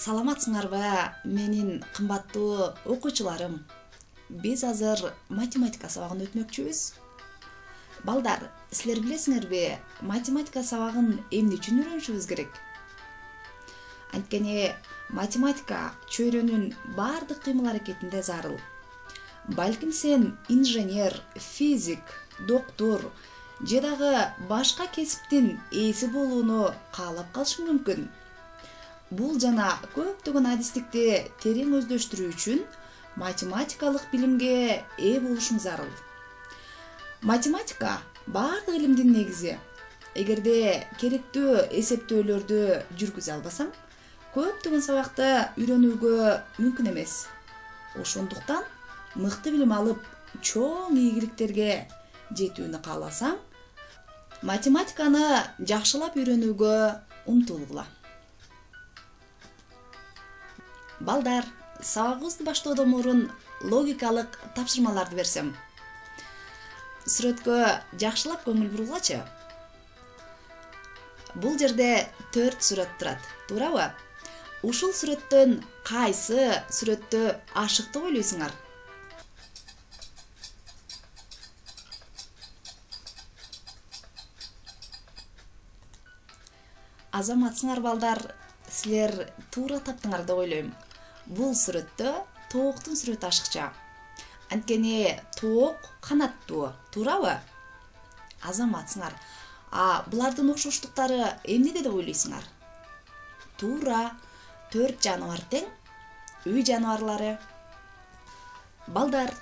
Саламатсыңарбы, менин кымбаттуу окуучуларым. Биз азыр математика сабагын өтмөкчүбүз. Балдар, силер билесиңерби, математика сабагын эмне үчүн үйрөнүшүбүз керек? Анткени математика чөйрөнүн баардык кыймыл-аракетинде зарыл. Балким сен инженер, физик, доктор же дагы башка кесиптин ээси болууну каалап калышың мүмкүн. Бул жана көптөгөн адистикти терең өздөштүрүү үчүн математикалык билимге ээ болушуң зарыл. Математика баардык илимдин негизи. Эгерде керектүү эсептөөлөрдү жүргүзө албасаң, көптөгөн сабакты үйрөнүүгө мүмкүн эмес. Ошондуктан мыкты билим алып, чоң ийгиликтерге жетүүнү кааласаң, математиканы жакшылап үйрөнүүгө умтулгула. Балдар, сабагыбызды баштоодон мурун логикалык тапшырмаларды берсем. Сүрөткө жакшылап көңүл бургулачы. Бул жерде 4 сүрөт турат, туурабы? Ушул сүрөттөн кайсы сүрөттү ашык деп ойлойсуңар? Азаматсыңар балдар, силер туура таптыңар деп ойлойм. Бул сүрөттө тооктун сүрөтү ашыкча. Анткени тоок канаттуу, туурабы? Азаматсыңар. Булардын окшоштуктары эмнеде деп ойлойсуңар? Туура, 4 жаныбар тең, үй жаныбарлары. Балдар,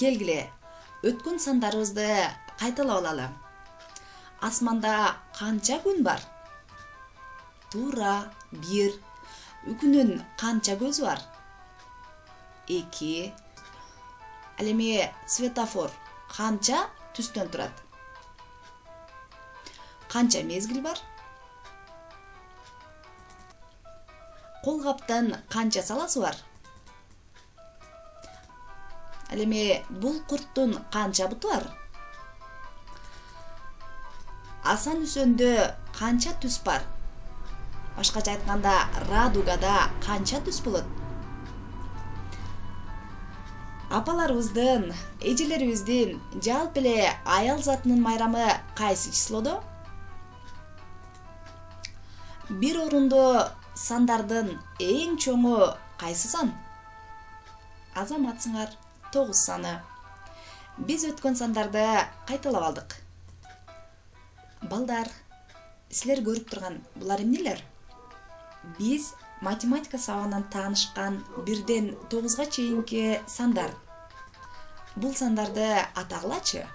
келгиле, өткөн сандарыбызды кайталап алалы. Асманда канча күн бар? Туура, 1. Күнүн канча көзү бар? 2. Ал эми светофор канча түстөн турат? Канча мезгил бар? Колгаптын канча саласы бар? Ал эми бул курттун канча буту бар? Асан үсөндө канча түс бар? Башкача айтканда, радугада канча түс болот? Апаларыбыздын, эжелерибиздин жалпы эле аял затынын майрамы кайсы числодо? Бир орунду сандардын эң чоңу кайсы сан? Азаматсыңар, 9 саны. Биз өткөн сандарды кайталап алдык. Балдар, силер көрүп турган булар эмнелер? Биз математика сабагынан таанышкан 1ден 9га чейинки сандар. Бул сандарды атагылачы.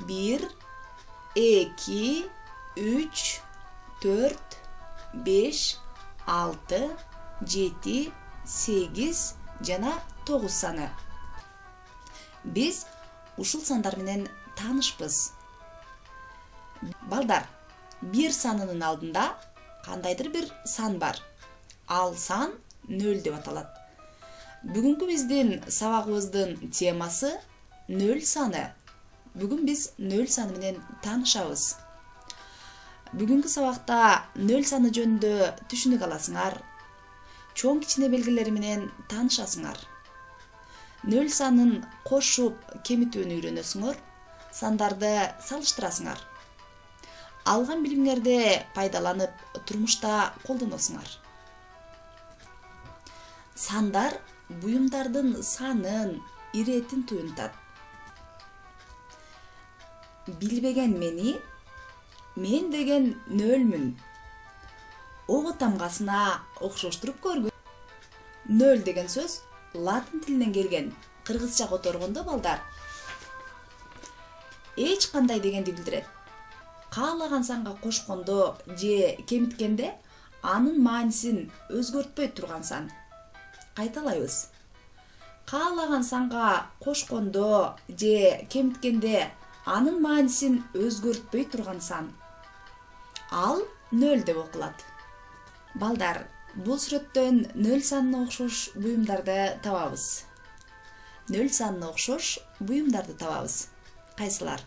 1, 2, 3, 4, 5, 6, 7, 8 жана 9 саны. Биз ушул сандар менен таанышпыз. Балдар, 1 санынын алдында кандайдыр бир сан бар. Ал сан 0 деп аталат. Бүгүнкү биздин сабагыбыздын темасы 0 саны. Бүгүн биз 0 саны менен таанышабыз. Бүгүнкү сабакта 0 саны жөнүндө түшүнүк аласыңар. Чоң кичине белгилери менен таанышасыңар. 0 санын кошуп, кемитүүнү үйрөнөсүңөр, сандарды салыштырасыңар. Алган билимдерди пайдаланып, турмушта колдоносуңар. Сандар буюмдардын санын, иретин туюнтат. Билбеген мени, мен деген нөлмүн. Ого тамгасына окшоштуруп көргүн. Нөл деген сөз латын тилинен келген. Кыргызча которгондо балдар, эч кандай дегенди билдирет. Каалаган санга кошкондо же кемиткенде анын маанисин өзгөртпөй турган сан. Кайталайбыз. Каалаган санга кошкондо же кемиткенде анын маанисин өзгөртпөй турган сан. Ал 0 деп окулат. Балдар, бул сүрөттөн 0 санына окшош буюмдарды табабыз. 0 санына окшош буюмдарды табабыз. Кайсылар?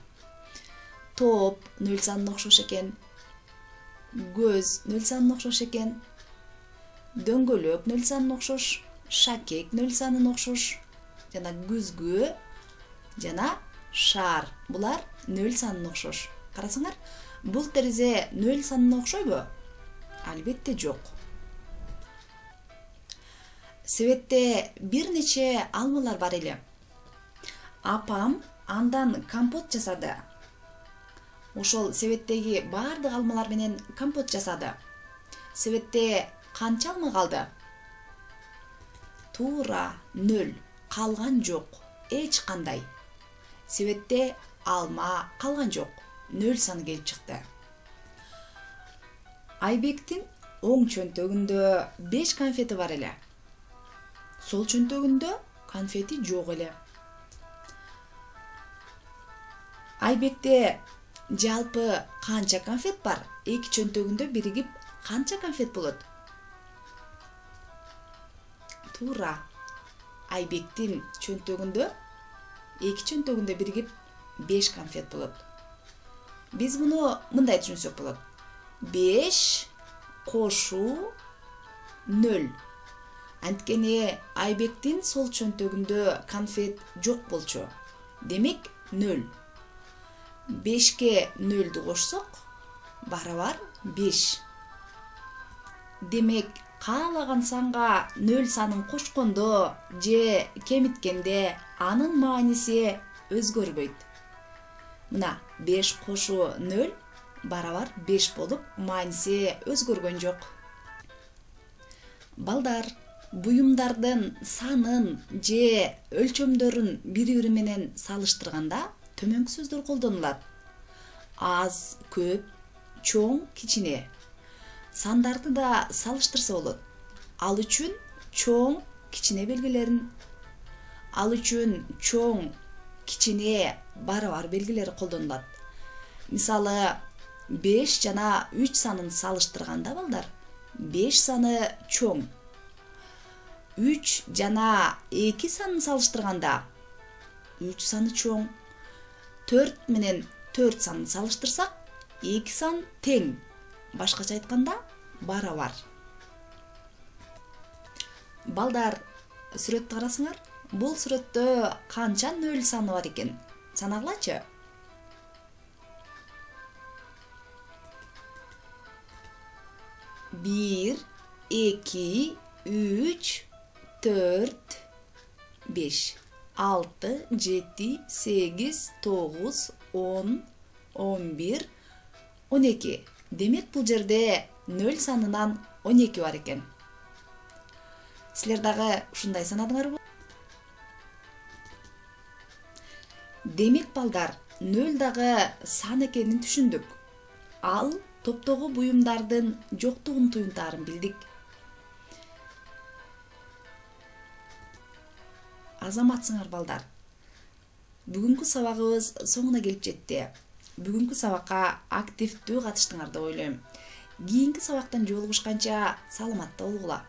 Топ 0 санына окшош экен. Көз 0 санына окшош экен. дөңгөлөк нөл санына окшош, шакек нөл санына окшош, жана күзгү жана шар. Булар нөл санына окшош. Карасаңар, бул терезе нөл санына окшойбу? Албетте жок. Себетте бир нече алмалар бар эле. Апам андан компот жасады. Ошол себеттеги бардык алмалар менен компот жасады. Себетте канча алма калды? Туура 0. Калган жок. Эч кандай. Себетте алма калган жок. 0 саны келип чыкты. Айбектин оң чөнтөгүндө 5 конфети бар эле. Сол чөнтөгүндө конфети жок эле. Айбекте жалпы канча конфет бар? Эки чөнтөгүндө биригип канча конфет болот? Туура. Айбектин чөнтөгүндө эки чөнтөгүндө биригип 5 конфет болот. Биз муну мындай түшүнсөк болот. 5 кошуу 0. Анткени Айбектин сол чөнтөгүндө конфет жок болчу. Демек 0. 5ке 0ду кошсок, барабар 5. Демек, каалаган санга 0 санын кошкондо же кемиткенде анын мааниси өзгөрбөйт. Мына 5 кошуу 0 барабар 5 болуп, мааниси өзгөргөн жок. Балдар, буюмдардын санын же өлчөмдөрүн бири-бири менен салыштырганда төмөнкү сөздөр колдонулат. Аз, көп, чоң, кичине. Сандарды да салыштырса болот. Ал үчүн чоң, кичине белгилерин, ал үчүн чоң, кичине барабар белгилери колдонулат. Мисалы, 5 жана 3 санын салыштырганда балдар, 5 саны чоң. 3 жана 2 санын салыштырганда 3 саны чоң. 4 менен 4 санын салыштырсак, 2 сан тең. Башкача айтканда, барабар. Балдар, сүрөттү карасыңар. Бул сүрөттө канча 0 саны бар экен? Санагылачы? 1, 2, 3, 4, 5, 6, 7, 8, 9, 10, 11, 12. Демек бул жерде 0 санынан 12 бар экен. Силер дагы ушундай санадыңарбы? Демек балдар, 0 дагы сан экенин түшүндүк. Ал топтогу буюмдардын жоктугун туюнтаарын билдик. Азаматсыңар балдар. Бүгүнкү сабагыбыз соңуна келип жетти. Бүгүнкү сабакка активдүү катыштыңар деп ойлойм. Кийинки сабактан жолугушканча саламатта болгула.